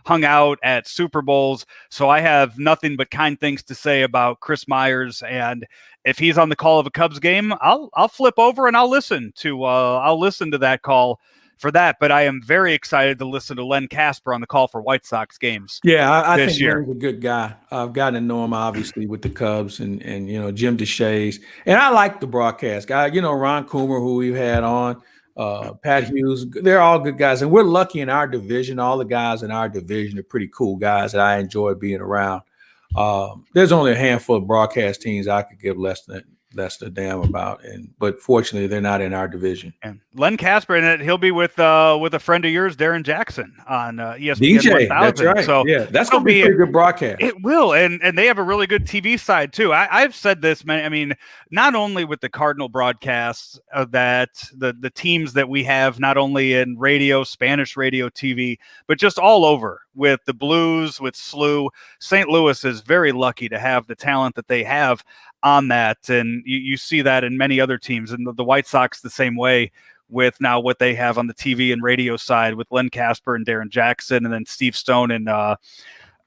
[SPEAKER 2] hung out at Super Bowls. So I have nothing but kind things to say about Chris Myers, and if he's on the call of a Cubs game, I'll flip over and I'll listen to that call for that. But I am very excited to listen to Len Casper on the call for White Sox games.
[SPEAKER 3] Yeah, I
[SPEAKER 2] this
[SPEAKER 3] think
[SPEAKER 2] year.
[SPEAKER 3] Len's a good guy. I've gotten to know him obviously with the Cubs and Jim DeShays, and I like the broadcast guy. Ron Coomer, who we've had on, Pat Hughes. They're all good guys, and we're lucky in our division. All the guys in our division are pretty cool guys that I enjoy being around. There's only a handful of broadcast teams I could give less than a damn about, but fortunately they're not in our division.
[SPEAKER 2] And Len Casper, and he'll be with a friend of yours, Darren Jackson, on ESPN
[SPEAKER 3] DJ,
[SPEAKER 2] 1000.
[SPEAKER 3] that's right.
[SPEAKER 2] So
[SPEAKER 3] yeah, that's gonna be a pretty good broadcast.
[SPEAKER 2] It will, and they have a really good TV side too. I've said this, man. I mean, not only with the Cardinal broadcasts that the teams that we have, not only in radio, Spanish radio, TV, but just all over with the Blues, with SLU. St. Louis is very lucky to have the talent that they have on that, and you see that in many other teams, and the White Sox the same way with now what they have on the TV and radio side with Len Casper and Darren Jackson, and then Steve Stone and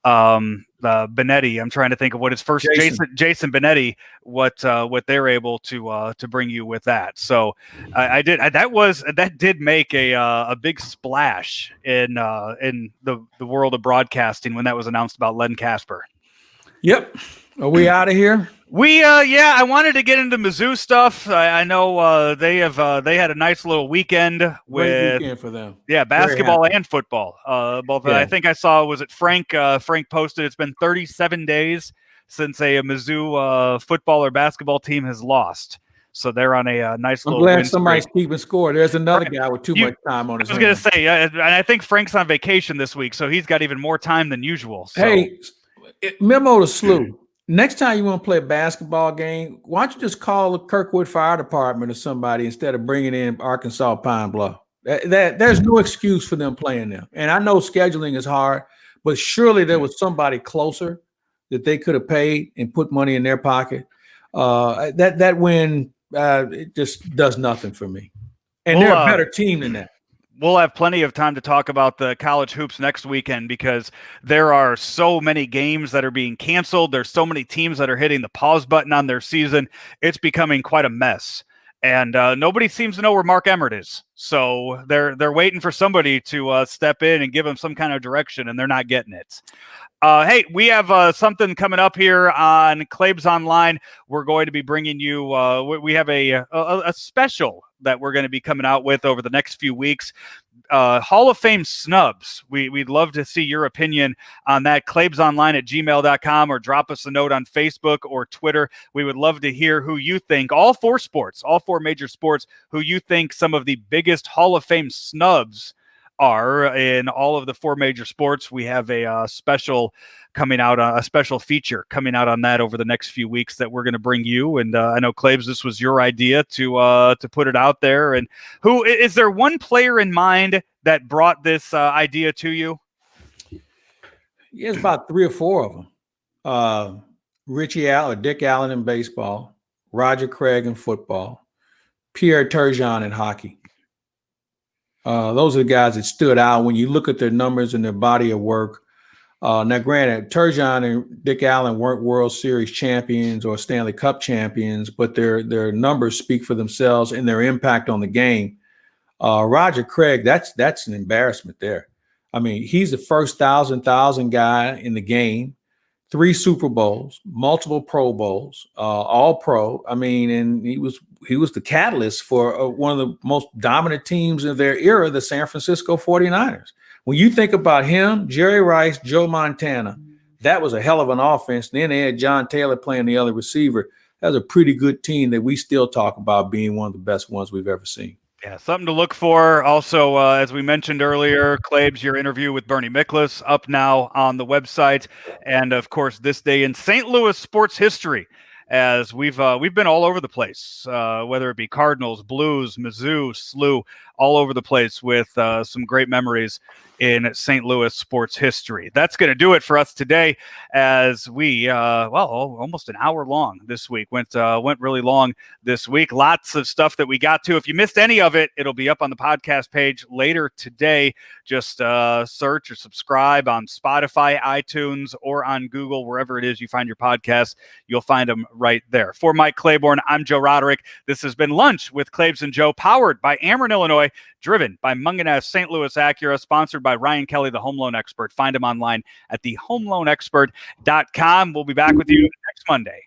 [SPEAKER 2] Benetti. I'm trying to think of what his first Jason Benetti, what they're able to bring you with that. So that did make a big splash in the world of broadcasting when that was announced about Len Casper.
[SPEAKER 3] Yep. Are we out of here?
[SPEAKER 2] I wanted to get into Mizzou stuff. I know they had a nice little weekend
[SPEAKER 3] Great weekend for them.
[SPEAKER 2] Yeah, basketball and football. Both. Yeah. I think I saw, was it Frank? Frank posted it's been 37 days since a Mizzou football or basketball team has lost. So they're on a nice little.
[SPEAKER 3] I'm glad somebody's keeping score. There's another guy with too much time on his hands.
[SPEAKER 2] I was going to say, and I think Frank's on vacation this week, so he's got even more time than usual. So.
[SPEAKER 3] Hey, memo to SLU. Next time you want to play a basketball game, why don't you just call the Kirkwood Fire Department or somebody instead of bringing in Arkansas Pine Bluff? There's no excuse for them playing them. And I know scheduling is hard, but surely there was somebody closer that they could have paid and put money in their pocket. That win, it just does nothing for me. And they're a better team than that.
[SPEAKER 2] We'll have plenty of time to talk about the college hoops next weekend because there are so many games that are being canceled. There's so many teams that are hitting the pause button on their season. It's becoming quite a mess. And nobody seems to know where Mark Emmert is. So they're waiting for somebody to step in and give them some kind of direction, and they're not getting it. Hey, we have something coming up here on Claibs Online. We're going to be bringing you we have a special that we're going to be coming out with over the next few weeks. Hall of Fame snubs. We'd love to see your opinion on that. claibsonline@gmail.com, or drop us a note on Facebook or Twitter. We would love to hear who you think, all four major sports, who you think some of the biggest Hall of Fame snubs are in all of the four major sports. We have a special coming out, a special feature coming out on that over the next few weeks that we're going to bring you. And I know, Claibs, this was your idea to put it out there. And who is there one player in mind that brought this idea to you?
[SPEAKER 3] Yeah, it's about 3 or 4 of them. Richie Allen, or Dick Allen in baseball, Roger Craig in football, Pierre Turgeon in hockey. Those are the guys that stood out when you look at their numbers and their body of work. Now, granted, Turgeon and Dick Allen weren't World Series champions or Stanley Cup champions, but their numbers speak for themselves and their impact on the game. Roger Craig, that's an embarrassment there. I mean, he's the first thousand guy in the game, 3 Super Bowls, multiple Pro Bowls, all pro. I mean, and he was the catalyst for one of the most dominant teams of their era, the San Francisco 49ers. When you think about him, Jerry Rice, Joe Montana, that was a hell of an offense. And then they had John Taylor playing the other receiver. That was a pretty good team that we still talk about being one of the best ones we've ever seen.
[SPEAKER 2] Yeah, something to look for. Also, as we mentioned earlier, Claibs, your interview with Bernie Miklasz up now on the website. And, of course, This Day in St. Louis Sports History, as we've been all over the place, whether it be Cardinals, Blues, Mizzou, SLU, all over the place with some great memories in St. Louis sports history. That's going to do it for us today, as we almost an hour long this week. Went really long this week. Lots of stuff that we got to. If you missed any of it, it'll be up on the podcast page later today. Just search or subscribe on Spotify, iTunes, or on Google, wherever it is you find your podcasts. You'll find them right there. For Mike Claiborne, I'm Joe Roderick. This has been Lunch with Claibs and Joe, powered by Ameren, Illinois, driven by Munganess St. Louis Acura, sponsored by Ryan Kelly, the home loan expert. Find him online at thehomeloanexpert.com. We'll be back with you next Monday.